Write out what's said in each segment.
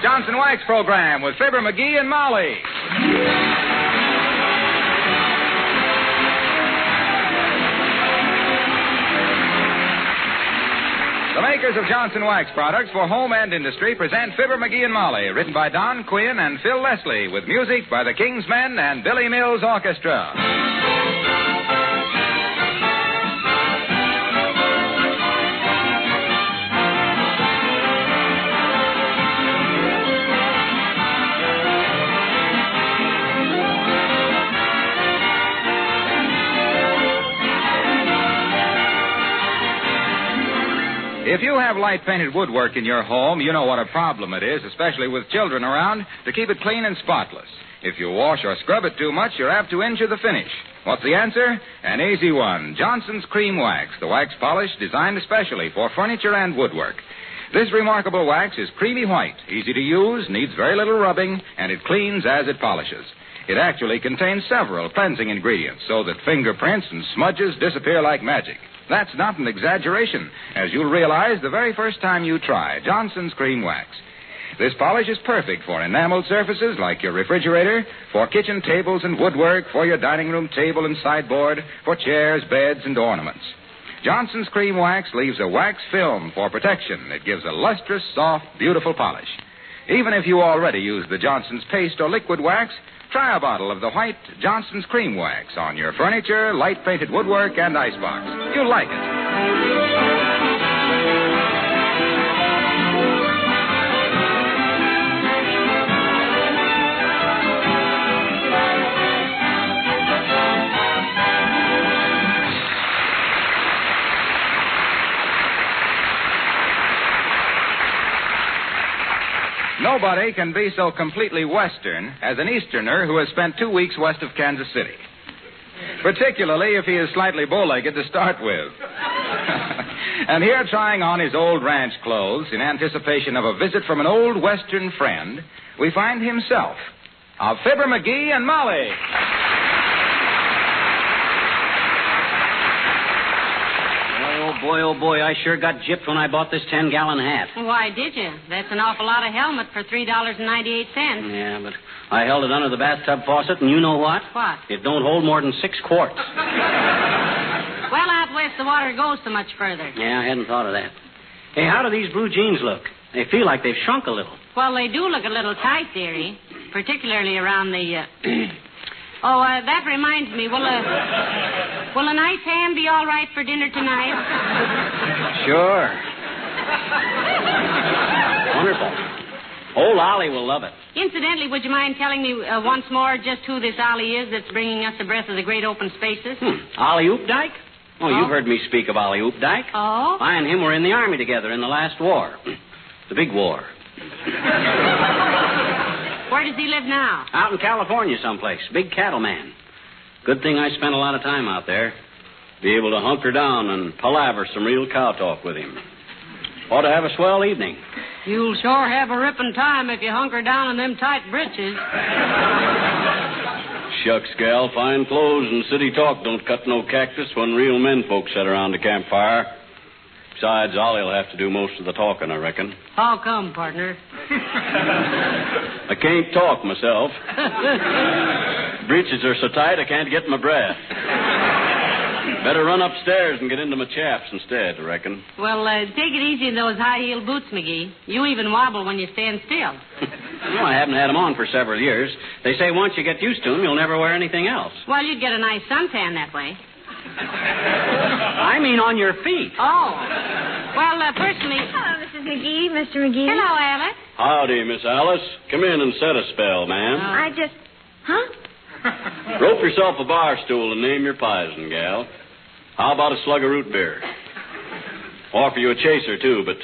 Johnson Wax program with Fibber McGee and Molly. The makers of Johnson Wax products for home and industry present Fibber McGee and Molly, written by Don Quinn and Phil Leslie, with music by the King's Men and Billy Mills Orchestra. If you have light-painted woodwork in your home, you know what a problem it is, especially with children around, to keep it clean and spotless. If you wash or scrub it too much, you're apt to injure the finish. What's the answer? An easy one. Johnson's Cream Wax, the wax polish designed especially for furniture and woodwork. This remarkable wax is creamy white, easy to use, needs very little rubbing, and it cleans as it polishes. It actually contains several cleansing ingredients so that fingerprints and smudges disappear like magic. That's not an exaggeration, as you'll realize the very first time you try Johnson's Cream Wax. This polish is perfect for enameled surfaces like your refrigerator, for kitchen tables and woodwork, for your dining room table and sideboard, for chairs, beds, and ornaments. Johnson's Cream Wax leaves a wax film for protection. It gives a lustrous, soft, beautiful polish. Even if you already use the Johnson's paste or liquid wax, try a bottle of the white Johnson's Cream Wax on your furniture, light-painted woodwork, and icebox. You'll like it. Nobody can be so completely Western as an Easterner who has spent 2 weeks west of Kansas City. Particularly if he is slightly bow-legged to start with. And here, trying on his old ranch clothes in anticipation of a visit from an old Western friend, we find himself, of Fibber McGee and Molly. Oh, boy, I sure got gypped when I bought this 10-gallon hat. Why did you? That's an awful lot of helmet for $3.98. Yeah, but I held it under the bathtub faucet, and you know what? What? It don't hold more than 6 quarts. Well, out west, the water goes so much further. Yeah, I hadn't thought of that. Hey, how do these blue jeans look? They feel like they've shrunk a little. Well, they do look a little tight, dearie, particularly around the... that reminds me. Will a nice ham be all right for dinner tonight? Sure. Wonderful. Old Ollie will love it. Incidentally, would you mind telling me once more just who this Ollie is that's bringing us a breath of the great open spaces? Ollie Oopdyke? Oh, you've heard me speak of Ollie Oopdyke. Oh? I and him were in the Army together in the last war. The big war. Where does he live now? Out in California someplace. Big cattleman. Good thing I spent a lot of time out there. Be able to hunker down and palaver some real cow talk with him. Ought to have a swell evening. You'll sure have a ripping time if you hunker down in them tight britches. Shucks, gal, fine clothes and city talk don't cut no cactus when real men folks sit around the campfire. Besides, Ollie'll have to do most of the talking, I reckon. How come, partner? I can't talk myself. Breeches are so tight I can't get my breath. Better run upstairs and get into my chaps instead, I reckon. Well, take it easy in those high-heeled boots, McGee. You even wobble when you stand still. Well, I haven't had them on for several years. They say once you get used to them, you'll never wear anything else. Well, you'd get a nice suntan that way. I mean on your feet. Oh. Well, personally... Hello, Mrs. McGee, Mr. McGee. Hello, Alice. Howdy, Miss Alice. Come in and set a spell, ma'am. I just... Huh? Rope yourself a bar stool and name your pison, gal. How about a slug of root beer? Offer you a chaser, too, but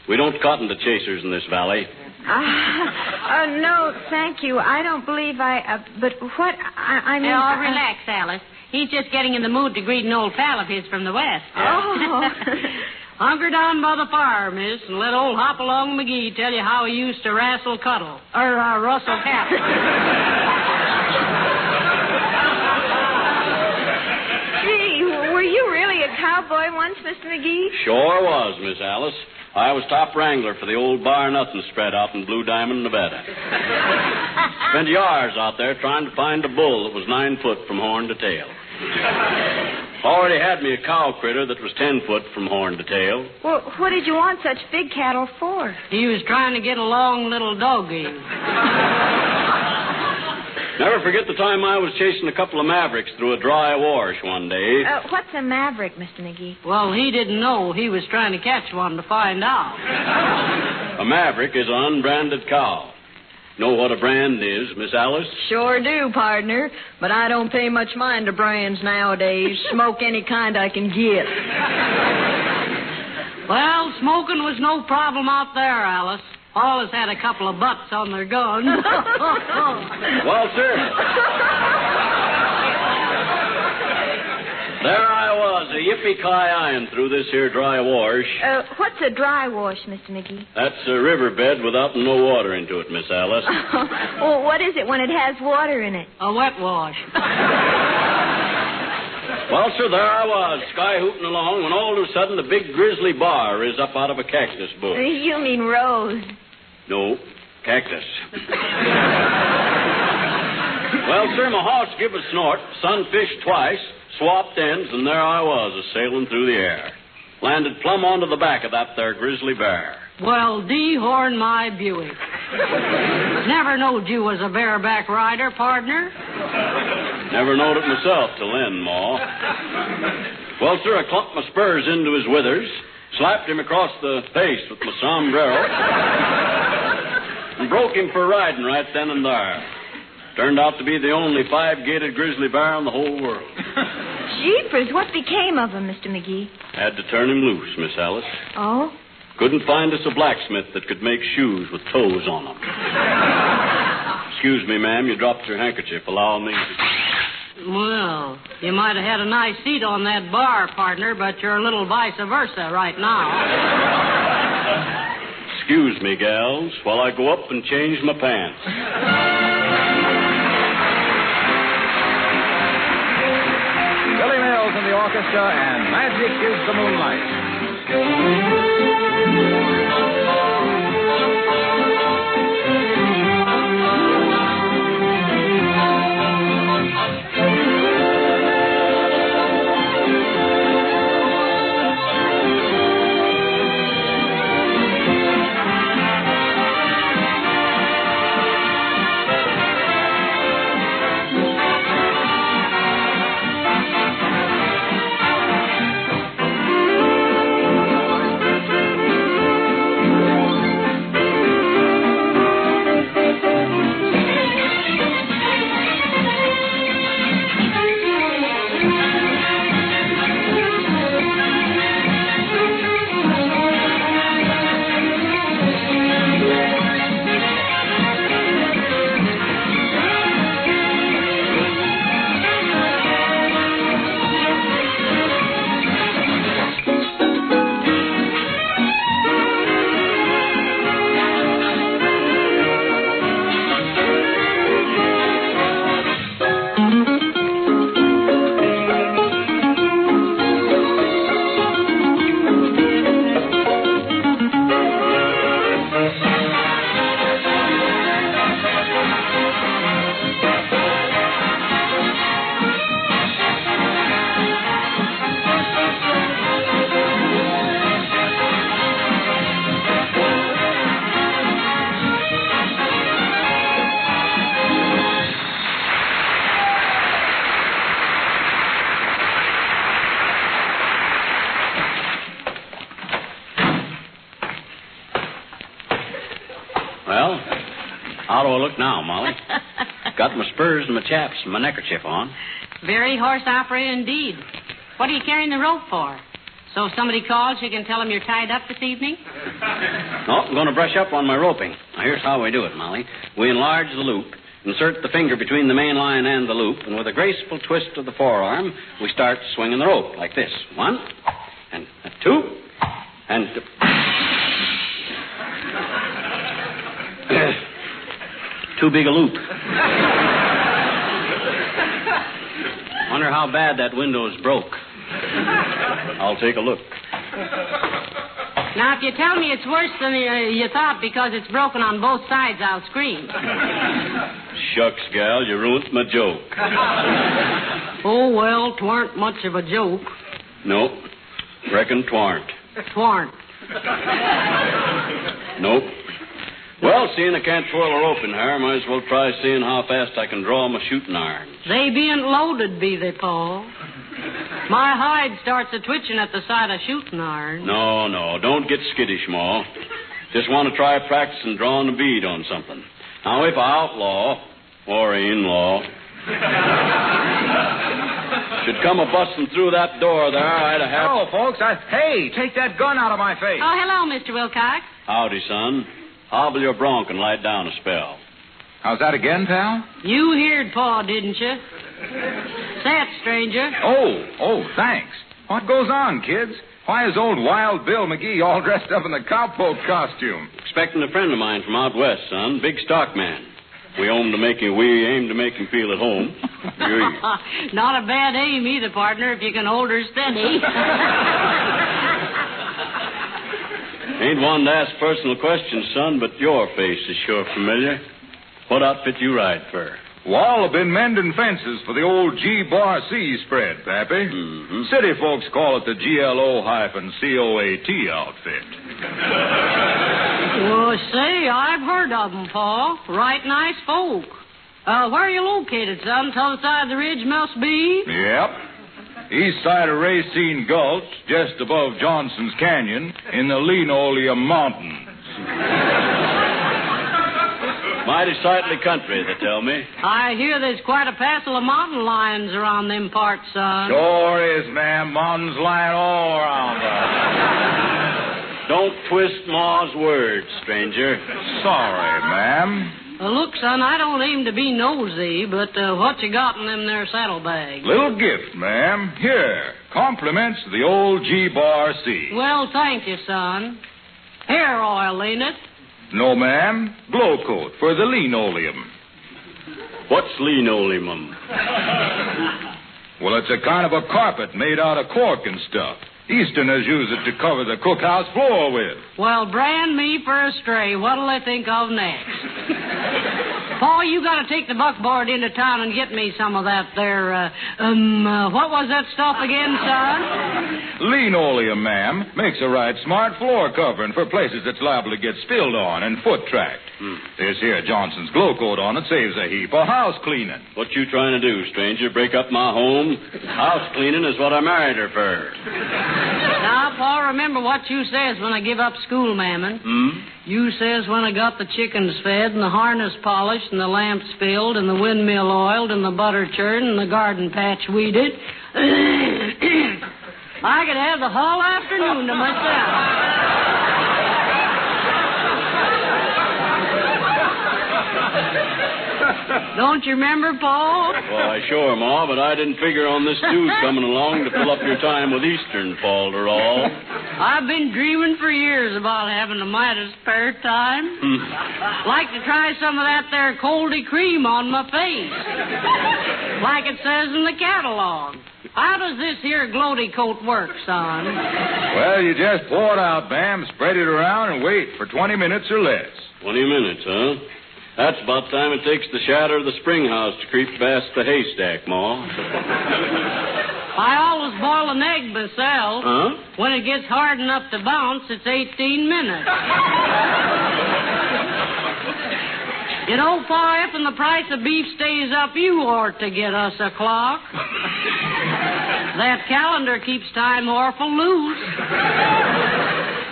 we don't cotton to chasers in this valley. No, thank you. I don't believe but what... I mean... Oh, relax, Alice. He's just getting in the mood to greet an old pal of his from the West. Oh. Hunker down by the fire, miss, and let old Hop-along McGee tell you how he used to rustle cattle. Gee, were you really a cowboy once, Mr. McGee? Sure was, Miss Alice. I was top wrangler for the old bar nothing spread out in Blue Diamond, Nevada. Spent years out there trying to find a bull that was 9 foot from horn to tail. Already had me a cow critter that was 10 foot from horn to tail. Well, what did you want such big cattle for? He was trying to get a long little doggy. Never forget the time I was chasing a couple of mavericks through a dry wash one day. What's a maverick, Mr. McGee? Well, he didn't know. He was trying to catch one to find out. A maverick is an unbranded cow. Know what a brand is, Miss Alice? Sure do, partner. But I don't pay much mind to brands nowadays. Smoke any kind I can get. Well, smoking was no problem out there, Alice. Always had a couple of butts on their guns. Well, sir. There I was, a yippee-ki-ying through this here dry wash. What's a dry wash, Mr. McGee? That's a riverbed without no water into it, Miss Alice. Well, what is it when it has water in it? A wet wash. Well, sir, there I was, sky-hooting along, when all of a sudden the big grizzly bar riz up out of a cactus bush. You mean Rose. No, cactus. Well, sir, my horse give a snort, sun fished twice, swapped ends, and there I was, a-sailing through the air. Landed plumb onto the back of that there grizzly bear. Well, dehorn my Buick. Never knowed you was a bareback rider, partner. Never knowed it myself till then, Ma. Well, sir, I clumped my spurs into his withers, slapped him across the face with my sombrero, and broke him for riding right then and there. Turned out to be the only 5-gated grizzly bear in the whole world. Jeepers, what became of him, Mr. McGee? Had to turn him loose, Miss Alice. Oh? Couldn't find us a blacksmith that could make shoes with toes on them. Excuse me, ma'am, you dropped your handkerchief. Allow me. Well, you might have had a nice seat on that bar, partner, but you're a little vice versa right now. Excuse me, gals, while I go up and change my pants. Billy Mills and the orchestra and Magic is the Moonlight. Well, how do I look now, Molly? Got my spurs and my chaps and my neckerchief on. Very horse opera indeed. What are you carrying the rope for? So if somebody calls, you can tell them you're tied up this evening? No, I'm going to brush up on my roping. Now, here's how we do it, Molly. We enlarge the loop, insert the finger between the main line and the loop, and with a graceful twist of the forearm, we start swinging the rope like this. 1, and 2, and... Too big a loop. Wonder how bad that window is broke. I'll take a look. Now, if you tell me it's worse than you thought because it's broken on both sides, I'll scream. Shucks, gal, you ruined my joke. Oh, well, 'twarn't much of a joke. Nope. Reckon 'twarn't. 'Twarn't. Nope. Well, seeing I can't twirl a rope in here, might as well try seeing how fast I can draw my shooting irons. They bean't loaded, be they, Paul? My hide starts a-twitching at the sight of shooting iron. No, don't get skittish, Ma. Just want to try practicing drawing a bead on something. Now, if a outlaw, or a in-law, should come a-busting through that door there, I'd have... Oh, folks, Hey, take that gun out of my face. Oh, hello, Mr. Wilcox. Howdy, son. Hobble your bronc and lie down a spell. How's that again, pal? You heard Pa, didn't you? Say it, stranger. Oh, thanks. What goes on, kids? Why is old Wild Bill McGee all dressed up in the cowpoke costume? Expecting a friend of mine from out west, son. Big stock man. We aim to make him feel at home. Not a bad aim either, partner, if you can hold her steady. Ain't one to ask personal questions, son, but your face is sure familiar. What outfit you ride for? Well, I've been mending fences for the old G-Bar C spread, Pappy. Mm-hmm. City folks call it the GLO-COAT outfit. Well, say, I've heard of them, Pa. Right nice folk. Where are you located, son? T'other side of the ridge must be? Yep. East side of Racine Gulch, just above Johnson's Canyon, in the Linoleum Mountains. Mighty sightly country, they tell me. I hear there's quite a passel of mountain lions around them parts, son. Sure is, ma'am. Mountains lying all around us. Don't twist Ma's words, stranger. Sorry, ma'am. Look, son, I don't aim to be nosy, but what you got in them there saddlebags? Little gift, ma'am. Here. Compliments of the old G-Bar C. Well, thank you, son. Hair oil, ain't it? No, ma'am. Glow coat for the linoleum. What's linoleum? Well, it's a kind of a carpet made out of cork and stuff. Easterners use it to cover the cookhouse floor with. Well, brand me for a stray. What'll they think of next? Paul, you got to take the buckboard into town and get me some of that there, what was that stuff again, son? Linoleum, ma'am. Makes a right smart floor covering for places that's liable to get spilled on and foot tracked. This here Johnson's glow coat on it saves a heap of house cleaning. What you trying to do, stranger? Break up my home? House cleaning is what I married her for. Now, Paul, remember what you says when I give up school, mammon. You says when I got the chickens fed and the harness polished and the lamps filled and the windmill oiled and the butter churned and the garden patch weeded, I could have the whole afternoon to myself. Don't you remember, Paul? Why, sure, Ma, but I didn't figure on this dude coming along to fill up your time with Eastern, Falderall. I've been dreaming for years about having a mighty spare time. Like to try some of that there coldy cream on my face. Like it says in the catalog. How does this here gloaty coat work, son? Well, you just pour it out, ma'am, spread it around, and wait for 20 minutes or less. 20 minutes, huh? That's about time it takes the shadow of the spring house to creep past the haystack, Ma. I always boil an egg myself. Huh? When it gets hard enough to bounce, it's 18 minutes. You know, Pa, if and the price of beef stays up, you ought to get us a clock. That calendar keeps time awful loose.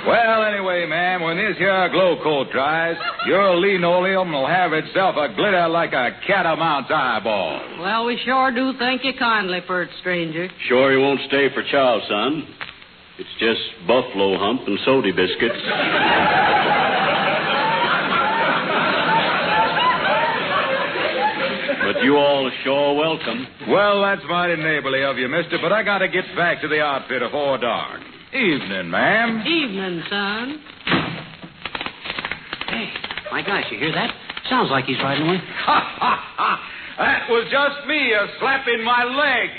Well, anyway, ma'am, when this here glow coat dries, your linoleum will have itself a glitter like a catamount's eyeball. Well, we sure do thank you kindly for it, stranger. Sure you won't stay for chow, son. It's just buffalo hump and soda biscuits. But you all are sure welcome. Well, that's mighty neighborly of you, mister, but I got to get back to the outfit afore dark. Evening, ma'am. Evening, son. Hey, my gosh, you hear that? Sounds like he's riding away. Ha, ha, ha. That was just me slapping my leg.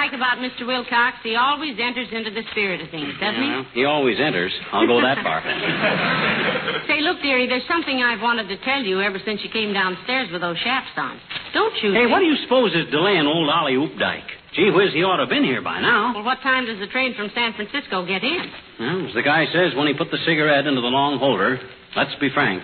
like about Mr. Wilcox, he always enters into the spirit of things, doesn't he? He always enters. I'll go that far. Say, look, dearie, there's something I've wanted to tell you ever since you came downstairs with those chaps on. Don't you? Hey, what do you suppose is delaying old Ollie Oopdyke? Gee whiz, he ought to have been here by now. Well, what time does the train from San Francisco get in? Well, as the guy says when he put the cigarette into the long holder, let's be frank.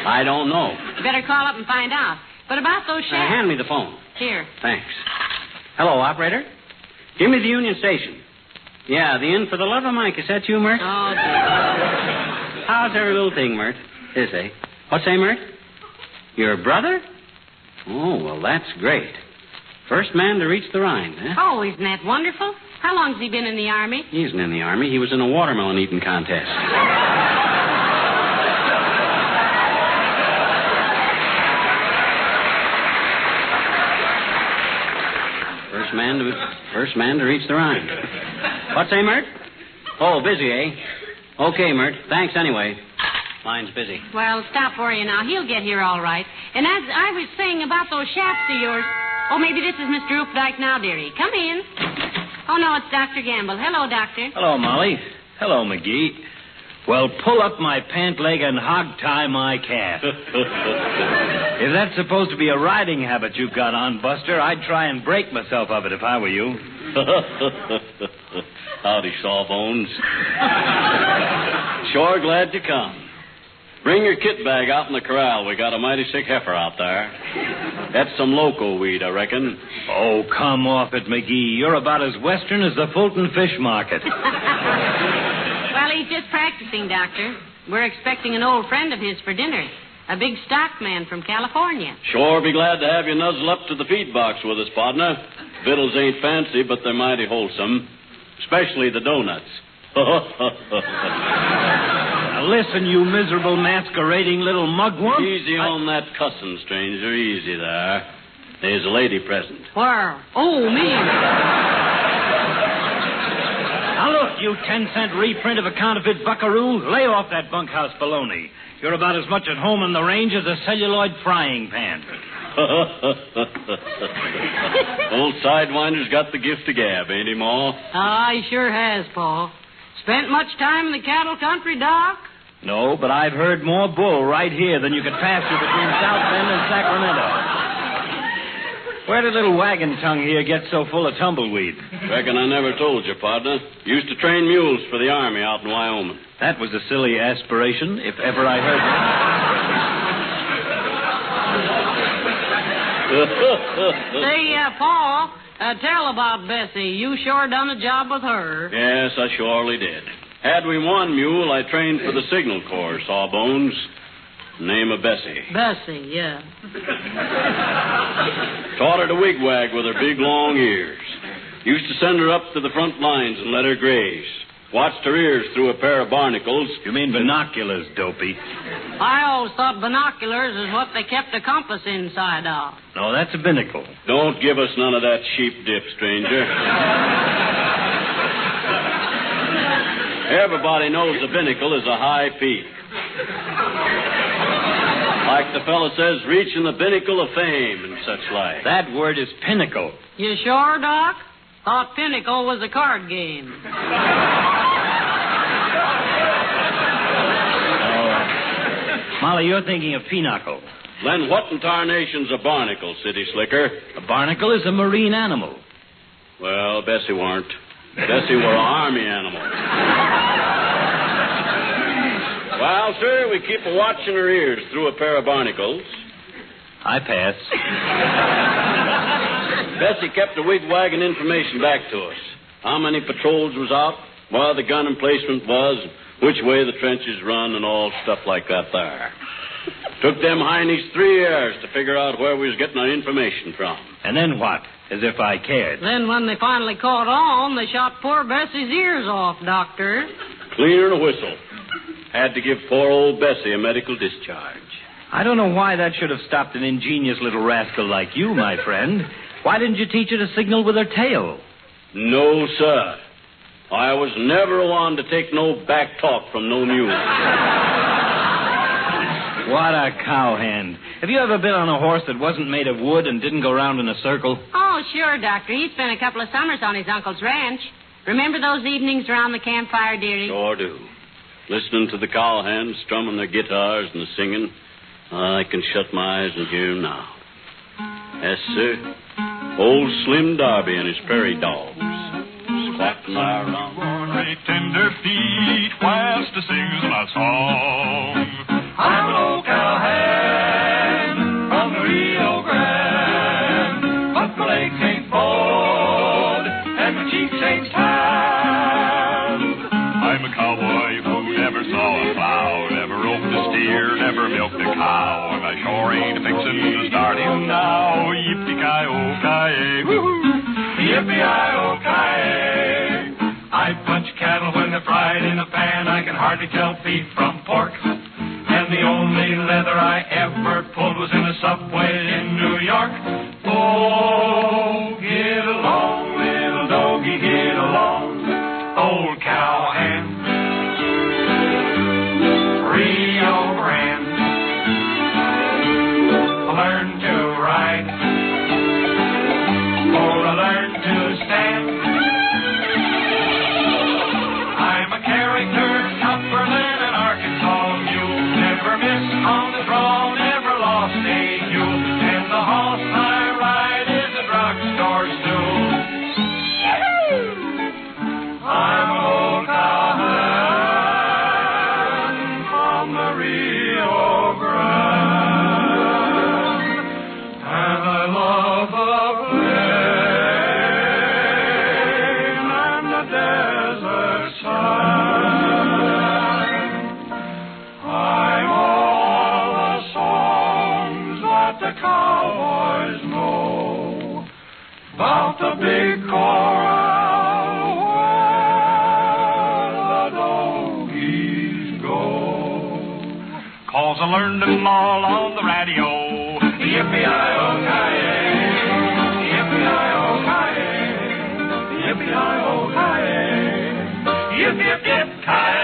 I don't know. You better call up and find out. But about those chaps... Hand me the phone. Here. Thanks. Hello, operator. Give me the Union Station. Yeah, the Inn for the Love of Mike. Is that you, Mert? Oh, dear. How's every little thing, Mert? Is, eh? What's say, Mert? Your brother? Oh, well, that's great. First man to reach the Rhine, eh? Oh, isn't that wonderful? How long's he been in the Army? He isn't in the Army. He was in a watermelon eating contest. First man to reach the Rhine. What's say, Mert? Oh, busy, eh? Okay, Mert. Thanks anyway. Line's busy. Well, stop worrying now. He'll get here all right. And as I was saying about those shafts of yours... Oh, maybe this is Mr. Oopdyke now, dearie. Come in. Oh, no, it's Dr. Gamble. Hello, Doctor. Hello, Molly. Hello, McGee. Well, pull up my pant leg and hog-tie my calf. If that's supposed to be a riding habit you've got on, Buster, I'd try and break myself of it if I were you. Howdy, Sawbones. Sure glad you come. Bring your kit bag out in the corral. We got a mighty sick heifer out there. That's some loco weed, I reckon. Oh, come off it, McGee. You're about as Western as the Fulton Fish Market. Well, he's just practicing, Doctor. We're expecting an old friend of his for dinner. A big stockman from California. Sure be glad to have you nuzzle up to the feed box with us, partner. Victuals ain't fancy, but they're mighty wholesome. Especially the donuts. Now listen, you miserable masquerading little mugwump. Easy on that cussing, stranger. Easy there. There's a lady present. Where? Oh, me. Now look, you 10-cent reprint of a counterfeit buckaroo. Lay off that bunkhouse baloney. You're about as much at home on the range as a celluloid frying pan. Old Sidewinder's got the gift of gab, ain't he, Ma? He sure has, Paul. Spent much time in the cattle country, Doc? No, but I've heard more bull right here than you could pasture between South Bend and Sacramento. Where did little wagon tongue here get so full of tumbleweed? Reckon I never told you, partner. Used to train mules for the Army out in Wyoming. That was a silly aspiration, if ever I heard it. Say, Paul, tell about Bessie. You sure done a job with her. Yes, I surely did. Had we one mule, I trained for the Signal Corps, Sawbones. Name of Bessie. Bessie, yeah. Taught her to wigwag with her big, long ears. Used to send her up to the front lines and let her graze. Watched her ears through a pair of barnacles. You mean binoculars, dopey? I always thought binoculars is what they kept a compass inside of. No, that's a binnacle. Don't give us none of that sheep dip, stranger. Everybody knows a binnacle is a high peak. Like the fella says, reaching the pinnacle of fame and such like. That word is pinnacle. You sure, Doc? Thought pinnacle was a card game. Molly, you're thinking of pinochle. Then what in tarnation's a barnacle, city slicker? A barnacle is a marine animal. Well, Bessie weren't. Bessie were an army animal. Well, sir, we keep a watching her ears through a pair of barnacles. I pass. Bessie kept a wig-wagging information back to us. How many patrols was out, where the gun emplacement was, which way the trenches run, and all stuff like that there. Took them heinies 3 years to figure out where we was getting our information from. And then what? As if I cared. Then when they finally caught on, they shot poor Bessie's ears off, Doctor. Cleaner than a whistle. Had to give poor old Bessie a medical discharge. I don't know why that should have stopped an ingenious little rascal like you, my friend. Why didn't you teach her to signal with her tail? No, sir. I was never one to take no back talk from no mule. What a cowhand. Have you ever been on a horse that wasn't made of wood and didn't go round in a circle? Oh, sure, Doctor. He spent a couple of summers on his uncle's ranch. Remember those evenings around the campfire, dearie? Sure do. Listening to the cowhands strumming their guitars and the singing, I can shut my eyes and hear 'em now. Yes, sir. Old Slim Darby and his prairie dogs. Squatting around. Great tender feet whilst he sings my song. I'm an old cowhand from the Rio Grande, but my legs ain't bowed and my cheeks ain't tanned. I'm a cowboy who never saw a plow, never roped a steer, never milked a cow, and I sure ain't fixin' to start him now. Yippee-ki-yo-ki-yay, woo-hoo! Yippee-ki-yo-ki-yay. I punch cattle when they're fried in a pan. I can hardly tell beef from pork. And the only leather I ever pulled was in a subway in New York. Oh, get along, little doggy, get along, old cowhand. Rio Grande. Learn to ride. Oh, learn to stand. On the draw, never lost a mule, and the horse I ride is a drugstore stool. I'm an old cowhand from the Rio Grande, and I love the plain and the desert side. I'm the cowboys know about the big corral where the doggies go. 'Cause I learned them all on the radio. Yippee-i-o-ki-yay, yippee-i-o-ki-yay, yippee-i-o-ki-yay, yip-yip-yip-ki-yay.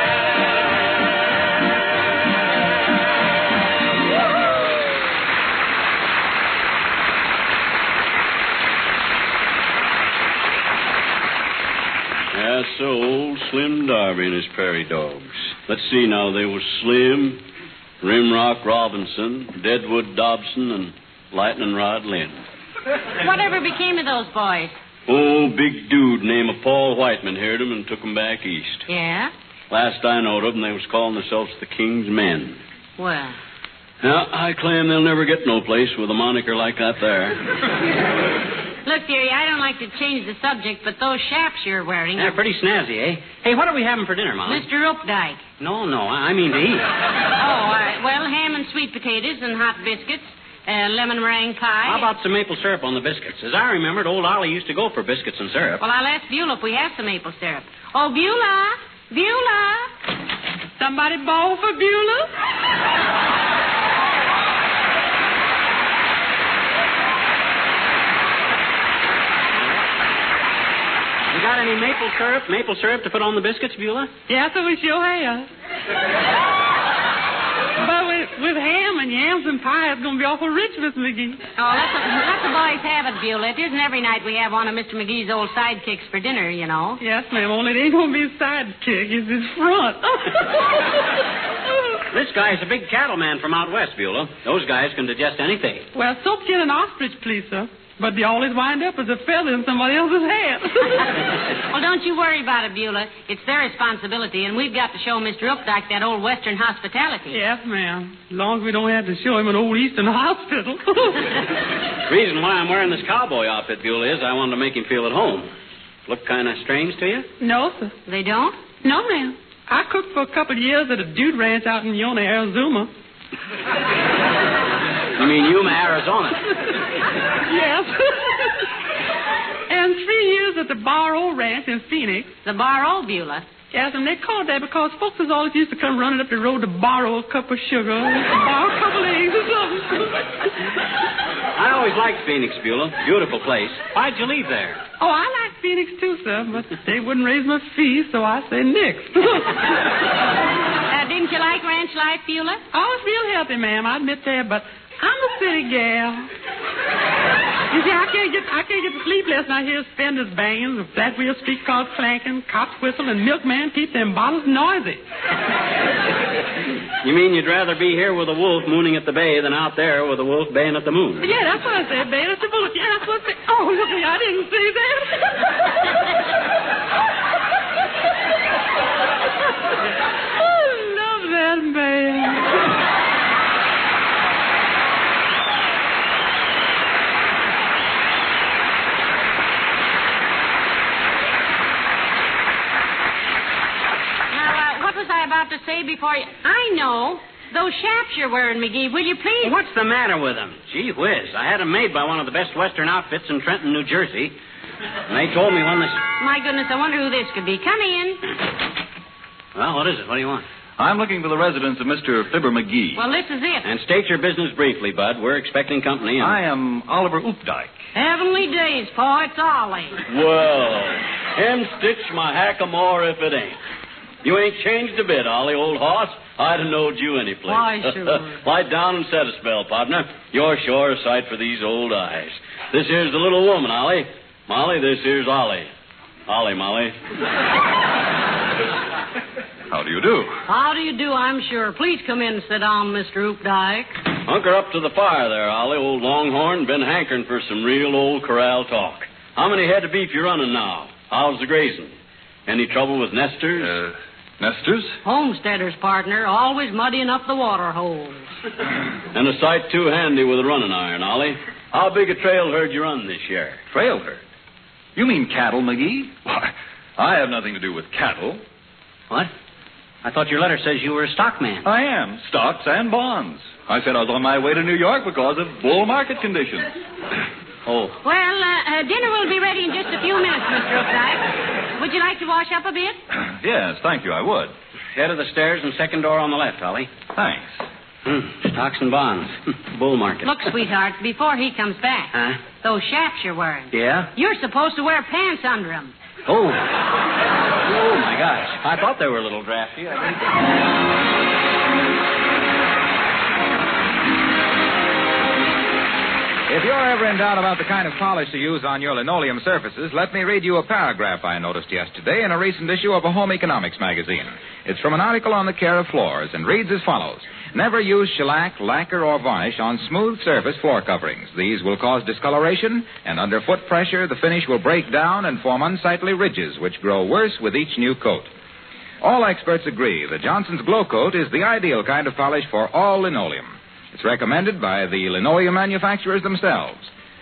That's so old Slim Darby and his prairie dogs. Let's see now. They were Slim, Rimrock Robinson, Deadwood Dobson, and Lightning Rod Lynn. Whatever became of those boys? Oh, big dude named Paul Whiteman heard 'em and took 'em back east. Yeah? Last I knowed of 'em, they was calling themselves the King's Men. Well. Now, I claim they'll never get no place with a moniker like that there. Look, dearie, I don't like to change the subject, but those chaps you're wearing... They're pretty snazzy, eh? Hey, what are we having for dinner, Molly? Mr. Updike. No, I mean to eat. Well, ham and sweet potatoes and hot biscuits, lemon meringue pie. How about some maple syrup on the biscuits? As I remembered, old Ollie used to go for biscuits and syrup. Well, I'll ask Beulah if we have some maple syrup. Oh, Beulah! Beulah! Somebody bowl for Beulah? You got any maple syrup to put on the biscuits, Beulah? Yes, we sure have. But with ham and yams and pie, it's going to be awful rich, Miss McGee. Oh, let the boys have it, Beulah. It isn't every night we have one of Mr. McGee's old sidekicks for dinner, you know. Yes, ma'am, only it ain't going to be a sidekick. It's his front. This guy's a big cattleman from out west, Beulah. Those guys can digest anything. Well, soap get an ostrich, please, sir. But they always wind up as a feather in somebody else's hat. Well, don't you worry about it, Beulah. It's their responsibility, and we've got to show Mr. Updike that old Western hospitality. Yes, ma'am. As long as we don't have to show him an old Eastern hospital. Reason why I'm wearing this cowboy outfit, Beulah, is I wanted to make him feel at home. Look kind of strange to you? No, sir. They don't? No, ma'am. I cooked for a couple of years at a dude ranch out in Yuma, Arizona. You mean Yuma, Arizona? Yes. And 3 years at the Barrow Ranch in Phoenix. The Barrow, Beulah? Yes, and they called that because folks always used to come running up the road to borrow a cup of sugar, borrow a couple of eggs or something. I always liked Phoenix, Beulah. Beautiful place. Why'd you leave there? Oh, I like Phoenix too, sir, but they wouldn't raise my fee, so I said nix. Didn't you like ranch life, Beulah? Oh, it's real healthy, ma'am. I admit that, but I'm a city gal. You see, I can't get to sleep last night. I hear fenders banging, flat wheel streetcars clanking, cops whistle, and milkman keep them bottles noisy. You mean you'd rather be here with a wolf mooning at the bay than out there with a wolf baying at the moon? Yeah, that's what I said, baying at the moon. Yeah, that's what I said. Oh, look, I didn't say that. I love that man. What was I about to say before you... I know. Those chaps you're wearing, McGee, will you please... Well, what's the matter with them? Gee whiz, I had them made by one of the best Western outfits in Trenton, New Jersey. And they told me when this... My goodness, I wonder who this could be. Come in. Well, what is it? What do you want? I'm looking for the residence of Mr. Fibber McGee. Well, this is it. And state your business briefly, Bud. We're expecting company. And... I am Oliver Oopdyke. Heavenly days, Paul. It's Ollie. Well, hem-stitch my hackamore if it ain't. You ain't changed a bit, Ollie, old hoss. I'd have knowed you any place. Why, sure. Lie down and set a spell, partner. You're sure a sight for these old eyes. This here's the little woman, Ollie. Molly, this here's Ollie. Ollie, Molly. How do you do? How do you do, I'm sure. Please come in and sit down, Mr. Oopdyke. Hunker up to the fire there, Ollie. Old Longhorn been hankering for some real old corral talk. How many head of beef you running now? How's the grazing? Any trouble with nesters? Nesters? Homesteaders, partner. Always muddying up the water holes. And a sight too handy with a running iron, Ollie. How big a trail herd you run this year? Trail herd? You mean cattle, McGee? Why, I have nothing to do with cattle. What? I thought your letter says you were a stockman. I am. Stocks and bonds. I said I was on my way to New York because of bull market conditions. Oh. Well, dinner will be ready in just a few minutes, Mr. Oopdyke. Would you like to wash up a bit? Yes, thank you, I would. Head of the stairs and second door on the left, Ollie. Thanks. Stocks and bonds. Bull market. Look, sweetheart, before he comes back. Huh? Those chaps you're wearing. Yeah? You're supposed to wear pants under them. Oh. Oh, my gosh. I thought they were a little drafty. If you're ever in doubt about the kind of polish to use on your linoleum surfaces, let me read you a paragraph I noticed yesterday in a recent issue of a Home Economics magazine. It's from an article on the care of floors and reads as follows. Never use shellac, lacquer, or varnish on smooth surface floor coverings. These will cause discoloration, and under foot pressure, the finish will break down and form unsightly ridges, which grow worse with each new coat. All experts agree that Johnson's Glow Coat is the ideal kind of polish for all linoleum. It's recommended by the linoleum manufacturers themselves.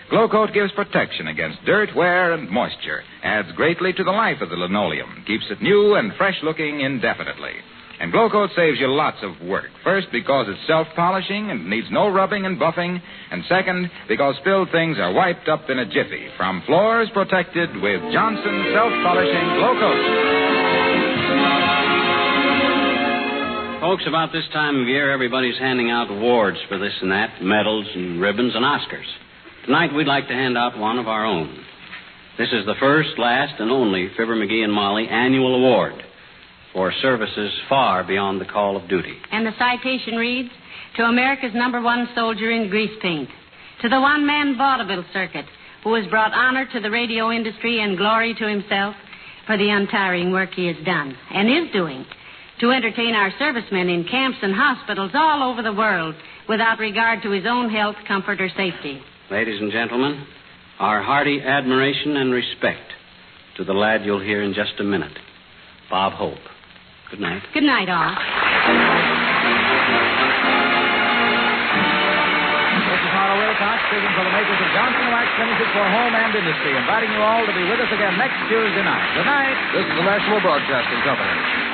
Glow Coat gives protection against dirt, wear, and moisture, adds greatly to the life of the linoleum, keeps it new and fresh-looking indefinitely. And Glow Coat saves you lots of work. First, because it's self-polishing and needs no rubbing and buffing. And second, because spilled things are wiped up in a jiffy. From floors protected with Johnson's self-polishing Glow Coat. Folks, about this time of year, everybody's handing out awards for this and that, medals and ribbons and Oscars. Tonight, we'd like to hand out one of our own. This is the first, last, and only Fibber McGee and Molly annual award for services far beyond the call of duty. And the citation reads, to America's #1 soldier in grease paint, to the one-man vaudeville circuit, who has brought honor to the radio industry and glory to himself for the untiring work he has done and is doing, to entertain our servicemen in camps and hospitals all over the world without regard to his own health, comfort, or safety. Ladies and gentlemen, our hearty admiration and respect to the lad you'll hear in just a minute, Bob Hope. Good night. Good night, all. This is Harlow Wilcox speaking for the makers of Johnson Wax Finishes for Home and Industry, inviting you all to be with us again next Tuesday night. Good night. This is the National Broadcasting Company.